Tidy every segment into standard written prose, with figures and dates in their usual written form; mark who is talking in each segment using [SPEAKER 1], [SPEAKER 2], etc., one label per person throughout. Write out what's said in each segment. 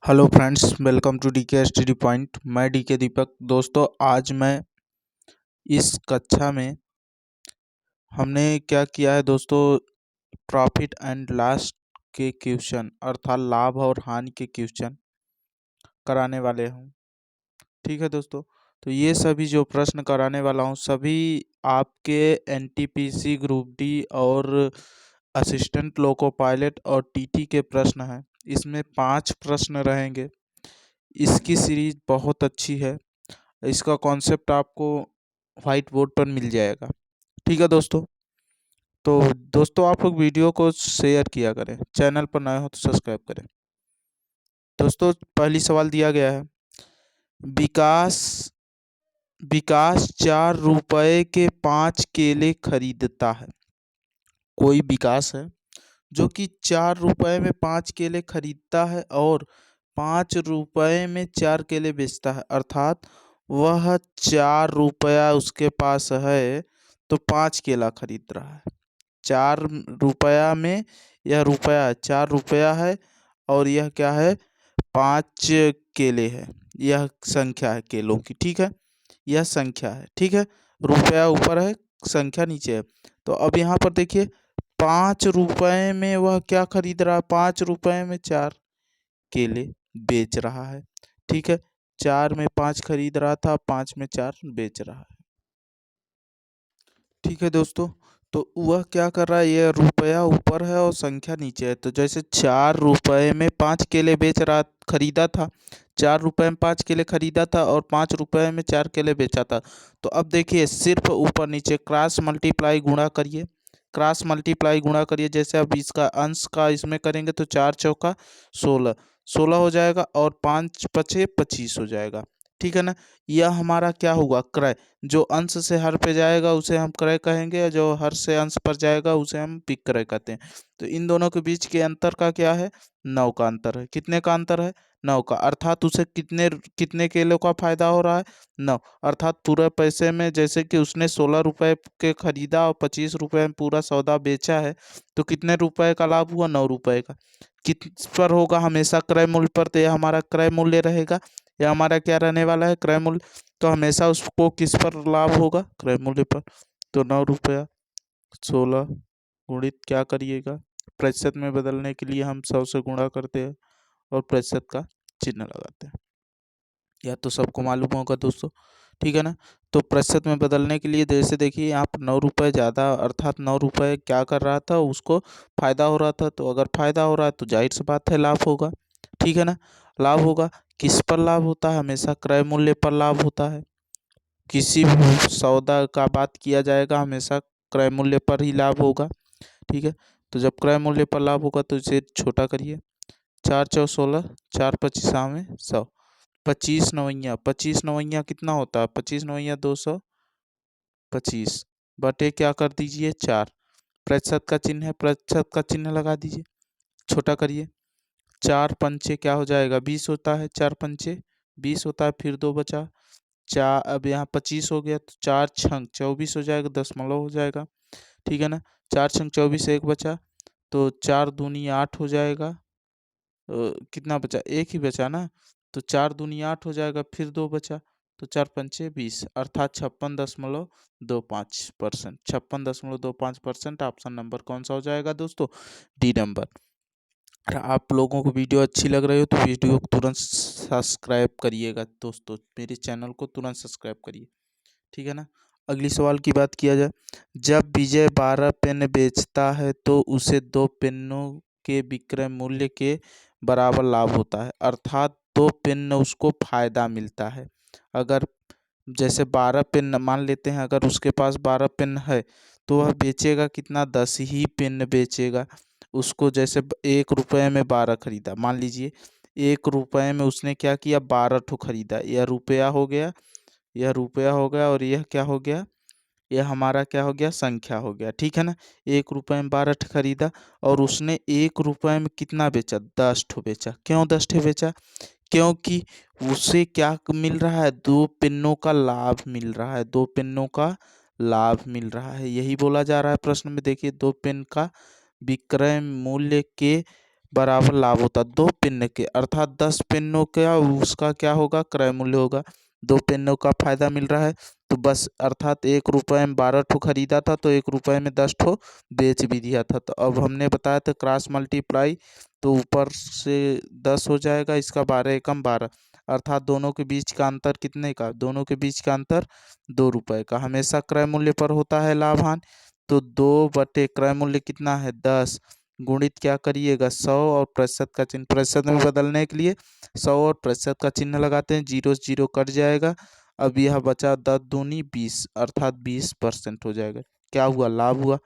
[SPEAKER 1] Hello friends, welcome to DK study point. मैं DK Deepak. दोस्तों, आज मैं इस कक्षा में हमने क्या किया है दोस्तों, प्रॉफिट एंड लॉस के क्वेश्चन अर्थात लाभ और हानि के क्वेश्चन कराने वाले हूँ। ठीक है दोस्तों, तो ये सभी जो प्रश्न कराने वाला हूँ सभी आपके एनटीपीसी ग्रुप डी और असिस्टेंट लोको पायलट और टीटी के प्रश्न हैं। इसमें 5 प्रश्न रहेंगे। इसकी सीरीज बहुत अच्छी है। इसका कॉन्सेप्ट आपको व्हाइट बोर्ड पर मिल जाएगा। ठीक है दोस्तों, तो दोस्तों आप लोग वीडियो को शेयर किया करें, चैनल पर नए हो तो सब्सक्राइब करें। दोस्तों, पहली सवाल दिया गया है, विकास विकास 4 रुपए के 5 केले खरीदता है। कोई विकास है जो कि 4 रुपए में 5 केले खरीदता है और 5 रुपए में 4 केले बेचता है, अर्थात वह 4 रुपया उसके पास है तो 5 केला खरीद रहा है। 4 रुपया में यह रुपया है, 4 रुपया है और यह क्या है, 5 केले है। यह संख्या है केलों की। ठीक है, यह संख्या है। ठीक है, रुपया ऊपर है, संख्या नीचे है। तो अब यहाँ पर देखिए, 5 रुपए में वह क्या खरीद रहा है, 5 रुपए में 4 केले बेच रहा है। ठीक है, 4 में 5 खरीद रहा था, 5 में 4 बेच रहा है। ठीक है दोस्तों, तो वह क्या कर रहा है, यह रुपया ऊपर है और संख्या नीचे है। तो जैसे 4 रुपए में 5 केले बेच रहा, खरीदा था, 4 रुपए में 5 केले खरीदा था और 5 रुपए में 4 केले बेचा था। तो अब देखिए, सिर्फ ऊपर नीचे क्रॉस मल्टीप्लाई गुणा करिए, क्रॉस मल्टीप्लाई गुणा करिए। जैसे अब इसका अंश का इसमें करेंगे तो 4 चौका 16, 16 हो जाएगा और 5 पचे 25 हो जाएगा। ठीक है ना, यह हमारा क्या हुआ, क्रय। जो अंश से हर पे जाएगा उसे हम क्रय कहेंगे और जो हर से अंश पर जाएगा उसे हम विक्रय कहते हैं। तो इन दोनों के बीच के अंतर का क्या है, 9 का अंतर है। कितने का अंतर है, 9 का। अर्थात उसे कितने कितने किलो का फायदा हो रहा है, 9। अर्थात पूरे पैसे में, जैसे कि उसने 16 रुपए के खरीदा और 25 रुपए में पूरा सौदा बेचा है, तो कितने रुपए का लाभ हुआ, 9 रुपए का। किस पर होगा, हमेशा क्रय मूल्य पर। तो यह हमारा क्रय मूल्य रहेगा, यह हमारा क्या रहने वाला है, क्रय मूल्य। तो हमेशा उसको किस पर लाभ होगा, क्रय मूल्य पर। तो 9 रुपया 16 गुणित क्या करिएगा, प्रतिशत में बदलने के लिए हम 100 से गुणा करते हैं और प्रतिशत का चिन्ह लगाते हैं। यह तो सबको मालूम होगा दोस्तों। ठीक है ना, तो प्रतिशत में बदलने के लिए जैसे देखिए, यहाँ पर 9 रुपये ज़्यादा, अर्थात 9 रुपये क्या कर रहा था, उसको फायदा हो रहा था। तो अगर फायदा हो रहा है तो जाहिर सी बात है लाभ होगा। ठीक है ना, लाभ होगा। किस पर लाभ होता है, हमेशा क्रय मूल्य पर लाभ होता है। किसी भी सौदा का बात किया जाएगा, हमेशा क्रय मूल्य पर ही लाभ होगा। ठीक है, तो जब क्रय मूल्य पर लाभ होगा तो इसे छोटा करिए, 4 चौ 16, 4 पचीसा में 100, 25 नवैया, 25 नवैया कितना होता है, 25 नवैया 225 बटे क्या कर दीजिए, 4। प्रतिशत का चिन्ह है, प्रतिशत का चिन्ह लगा दीजिए, छोटा करिए। 4 पंचे क्या हो जाएगा, 20 होता है, 4 पंचे 20 होता है, फिर 2 बचा, चार। अब यहाँ 25 हो गया तो 4 छंग 24 हो जाएगा, दशमलव हो जाएगा। ठीक है ना, 4 छंग 24, एक बचा, तो 4 दूनी 8 हो जाएगा। कितना बचा, एक ही बचा ना, तो 4 दूनी 8 हो जाएगा, फिर 2 बचा, तो 4 पंचे 20, अर्थात 56.25%। 56.25% ऑप्शन नंबर कौन सा हो जाएगा दोस्तों, डी नंबर। अगर आप लोगों को वीडियो अच्छी लग रही हो तो वीडियो को तुरंत सब्सक्राइब करिएगा दोस्तों, मेरे चैनल को तुरंत सब्सक्राइब करिए। ठीक है ना, अगली सवाल की बात किया जाए, जब विजय 12 पेन बेचता है तो उसे 2 पेनों के विक्रय मूल्य के बराबर लाभ होता है, अर्थात 2 पेन उसको फायदा मिलता है। अगर जैसे 12 पेन मान लेते हैं, अगर उसके पास 12 पेन है तो वह बेचेगा कितना, 10 ही पेन बेचेगा। उसको जैसे 1 रुपये में 12 खरीदा, मान लीजिए 1 रुपये में उसने क्या किया, 12 ठो खरीदा। यह रुपया हो गया, यह रुपया हो गया और यह क्या हो गया, यह हमारा क्या हो गया, संख्या हो गया। ठीक है ना, 1 रुपये में 12 ठो खरीदा और उसने 1 रुपये में कितना बेचा, 10 ठो बेचा। क्यों 10 ठो बेचा, क्योंकि उसे क्या मिल रहा है, 2 पेनों का लाभ मिल रहा है, 2 पेनों का लाभ मिल रहा है। यही बोला जा रहा है प्रश्न में। देखिए, 2 पेन का विक्रय मूल्य के बराबर लाभ होता। 2 पिन के अर्थात 10 पिनों का उसका क्या होगा, क्रय मूल्य होगा। 2 पिनों का फायदा मिल रहा है तो बस, अर्थात 1 रुपये में 12 ठो खरीदा था तो 1 रुपये में 10 ठो बेच भी दिया था। तो अब हमने बताया था क्रॉस मल्टीप्लाई, तो ऊपर से 10 हो जाएगा, इसका 12 एकम 12, अर्थात दोनों के बीच का अंतर कितने का, दोनों के बीच का अंतर 2 रुपये का। हमेशा क्रय मूल्य पर होता है लाभान, तो 2 बटे क्रय मूल्य कितना है 10, गुणित क्या करिएगा 100 और प्रतिशत का चिन्ह, प्रतिशत में बदलने के लिए 100 और प्रतिशत का चिन्ह लगाते हैं, 0 से 0 कट जाएगा। अब यह बचा 10 दूनी 20, अर्थात 20% हो जाएगा। क्या हुआ, लाभ हुआ।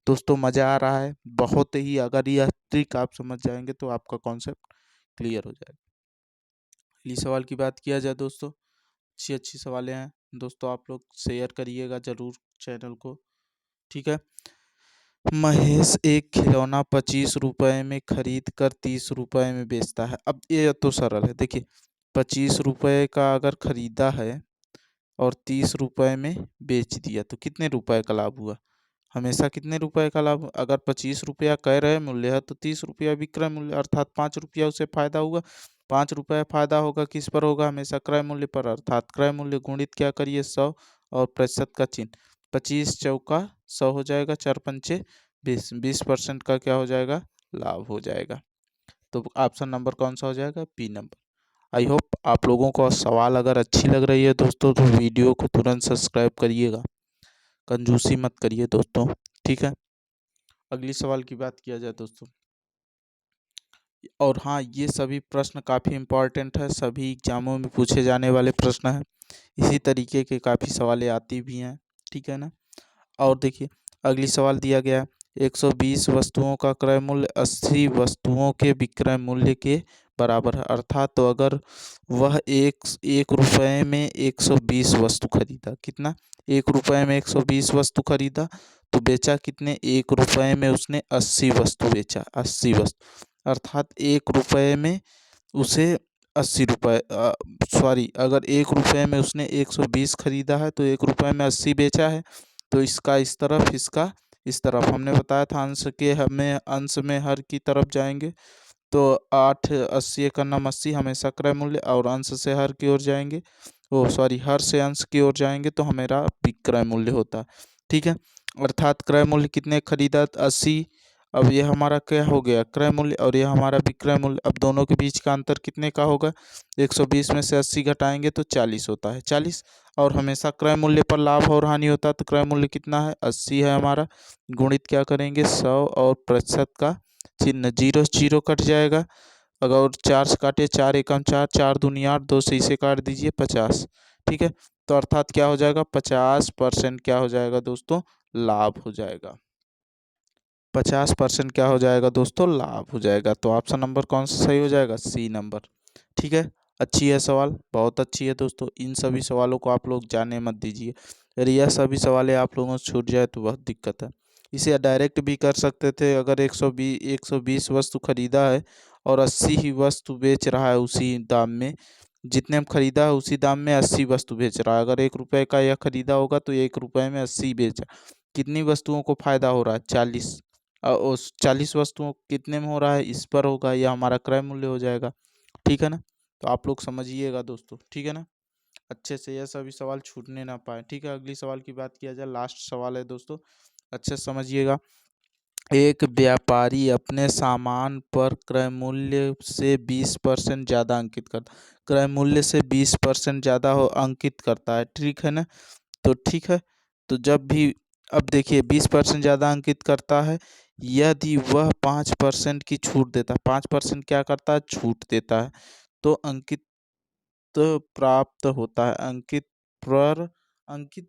[SPEAKER 1] दोस्तों मज़ा आ रहा है बहुत ही, अगर यह ट्रिक आप समझ जाएंगे तो आपका कॉन्सेप्ट क्लियर हो जाएगा। अगली सवाल की बात किया जाए दोस्तों, अच्छी अच्छी सवालें हैं दोस्तों, आप लोग शेयर करिएगा ज़रूर चैनल को, ठीक है। महेश एक खिलौना 25 रुपये में खरीद कर 30 रुपये में बेचता है। अब ये तो सरल है, देखिए 25 रुपये का अगर खरीदा है और 30 रुपये में बेच दिया तो कितने रुपए का लाभ हुआ, हमेशा कितने रुपए का लाभ, अगर 25 रुपया कह रहे मूल्य है तो 30 रुपया विक्रय मूल्य, अर्थात 5 रुपया उसे फायदा हुआ। 5 रुपया फायदा होगा किस पर होगा, हमेशा क्रय मूल्य पर, अर्थात क्रय मूल्य गुणित क्या करिए 100 और प्रतिशत का चिन्ह, 25 चौका 100 हो जाएगा, 4 पंचे 20, 20% का क्या हो जाएगा, लाभ हो जाएगा। तो ऑप्शन नंबर कौन सा हो जाएगा, बी नंबर। आई होप आप लोगों को सवाल अगर अच्छी लग रही है दोस्तों तो वीडियो को तुरंत सब्सक्राइब करिएगा, कंजूसी मत करिए दोस्तों, ठीक है। अगली सवाल की बात किया जाए दोस्तों, और हाँ ये सभी प्रश्न काफ़ी इम्पोर्टेंट है, सभी एग्जामों में पूछे जाने वाले प्रश्न हैं, इसी तरीके के काफ़ी सवालें आती भी हैं, ठीक है ना। और देखिए अगली सवाल दिया गया है, 120 वस्तुओं का क्रय मूल्य 80 वस्तुओं के विक्रय मूल्य के बराबर है, अर्थात तो अगर वह एक रुपये में 120 वस्तु खरीदा, कितना, 1 रुपये में 120 वस्तु खरीदा तो बेचा कितने, 1 रुपये में उसने 80 वस्तु बेचा, 80 वस्तु, अर्थात 1 रुपये में उसे 80 रुपये, सॉरी, अगर 1 रुपये में उसने 120 खरीदा है तो 1 रुपये में 80 बेचा है, तो इसका इस तरफ, इसका इस तरफ, हमने बताया था अंश के, हमें अंश में हर की तरफ जाएंगे तो 8 80 का नाम 80 हमेशा क्रय मूल्य, और अंश से हर की ओर जाएंगे, ओ सॉरी, हर से अंश की ओर जाएंगे तो हमारा विक्रय मूल्य होता है, ठीक है। अर्थात क्रय मूल्य कितने खरीदा 80, अब ये हमारा क्या हो गया क्रय मूल्य और ये हमारा विक्रय मूल्य, अब दोनों के बीच का अंतर कितने का होगा, 120 में से 80 घटाएंगे तो 40 होता है, 40, और हमेशा क्रय मूल्य पर लाभ और हानि होता है तो क्रय मूल्य कितना है 80 है हमारा, गुणित क्या करेंगे 100 और प्रतिशत का चिन्ह, 0 से 0 कट जाएगा, अगर 4 से काटे 4 एकम 4, 4 दूनी 8, 2 से इसे काट दीजिए 50, ठीक है। तो अर्थात क्या हो जाएगा 50% क्या हो जाएगा दोस्तों, लाभ हो जाएगा, 50% क्या हो जाएगा दोस्तों, लाभ हो जाएगा। तो ऑप्शन नंबर कौन सा सही हो जाएगा, सी नंबर, ठीक है। अच्छी है सवाल, बहुत अच्छी है दोस्तों, इन सभी सवालों को आप लोग जाने मत दीजिए, अगर यह सभी सवालें आप लोगों से छूट जाए तो बहुत दिक्कत है। इसे डायरेक्ट भी कर सकते थे, अगर 120 वस्तु खरीदा है और 80 ही वस्तु बेच रहा है, उसी दाम में जितने में खरीदा है उसी दाम में 80 वस्तु बेच रहा है, अगर 1 रुपये का यह खरीदा होगा तो 1 रुपये में 80 बेचा, कितनी वस्तुओं को फायदा हो रहा है 40, उस 40 वस्तुओं कितने में हो रहा है इस पर होगा, यह हमारा क्रय मूल्य हो जाएगा, ठीक है ना। तो आप लोग समझिएगा दोस्तों, ठीक है ना, अच्छे से यह सभी सवाल छूटने ना पाए, ठीक है। अगली सवाल की बात किया जाए, लास्ट सवाल है दोस्तों, अच्छे से समझिएगा। एक व्यापारी अपने सामान पर क्रय मूल्य से 20% ज़्यादा अंकित करता, क्रय मूल्य से 20% ज़्यादा हो अंकित करता है, ठीक है ना। तो ठीक है, तो जब भी, अब देखिए 20% ज़्यादा अंकित करता है, यदि वह 5% की छूट देता है, 5% क्या करता है, छूट देता है, तो अंकित प्राप्त होता है, अंकित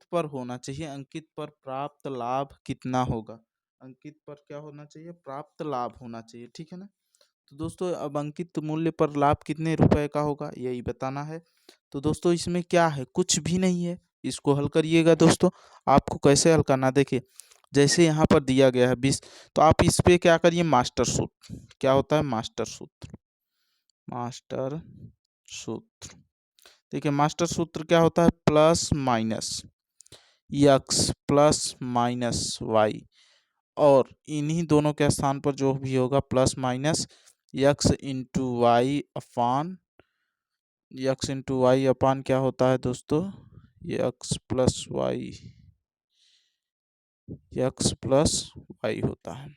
[SPEAKER 1] पर होना चाहिए, अंकित पर प्राप्त लाभ कितना होगा, अंकित पर क्या होना चाहिए, प्राप्त लाभ होना चाहिए, ठीक है ना। तो दोस्तों अब अंकित मूल्य पर लाभ कितने रुपए का होगा यही बताना है। तो दोस्तों इसमें क्या है, कुछ भी नहीं है, इसको हल करिएगा दोस्तों। आपको कैसे हल करना, देखिए जैसे यहाँ पर दिया गया है 20, तो आप इस पे क्या करिए, मास्टर सूत्र, क्या होता है मास्टर सूत्र, मास्टर सूत्र, देखिए मास्टर सूत्र क्या होता है, plus minus x plus minus y, और इन्हीं दोनों के स्थान पर जो भी होगा plus minus x into y upon क्या होता है दोस्तों, यक्स प्लस वाई होता है।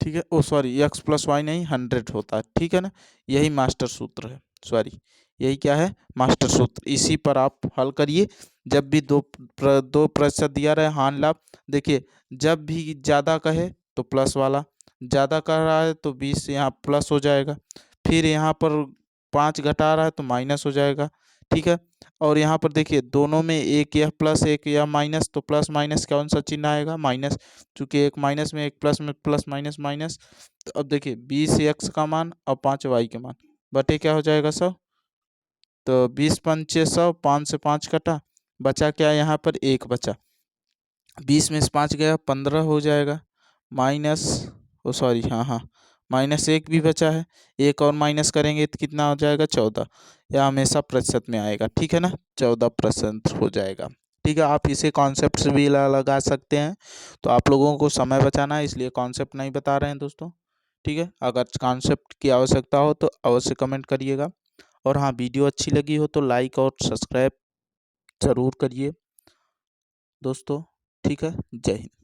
[SPEAKER 1] ठीक है, ओ सॉरी, एक्स प्लस वाई नहीं 100 होता है। ठीक है ना, यही मास्टर सूत्र है, सॉरी यही क्या है, मास्टर सूत्र। इसी पर आप हल करिए। जब भी 2% दिया रहे हानि लाभ, देखिए जब भी ज़्यादा कहे तो प्लस वाला, ज़्यादा कर रहा है तो 20 यहाँ प्लस हो जाएगा, फिर यहाँ पर 5 घटा रहा है तो माइनस हो जाएगा। ठीक है, और यहाँ पर देखिए दोनों में एक यह प्लस एक यह माइनस, तो प्लस माइनस कौन सा चिन्ह आएगा, माइनस। चूंकि एक माइनस में एक प्लस में प्लस माइनस माइनस, तो अब देखिए 20 एक्स का मान और 5 वाई के मान बटे क्या हो जाएगा 100। तो 20 पंचे 100, 5 से 5 कटा, बचा क्या यहाँ पर एक बचा, 20 में से 5 गया 15 हो जाएगा, माइनस, ओ सॉरी हाँ हाँ, माइनस एक भी बचा है, एक और माइनस करेंगे तो कितना हो जाएगा 14। यह हमेशा प्रतिशत में आएगा। ठीक है ना, 14% हो जाएगा। ठीक है, आप इसे कॉन्सेप्ट से भी लगा सकते हैं। तो आप लोगों को समय बचाना है इसलिए कॉन्सेप्ट नहीं बता रहे हैं दोस्तों। ठीक है, अगर कॉन्सेप्ट की आवश्यकता हो तो अवश्य कमेंट करिएगा। और हाँ, वीडियो अच्छी लगी हो तो लाइक और सब्सक्राइब ज़रूर करिए दोस्तों। ठीक है, जय हिंद।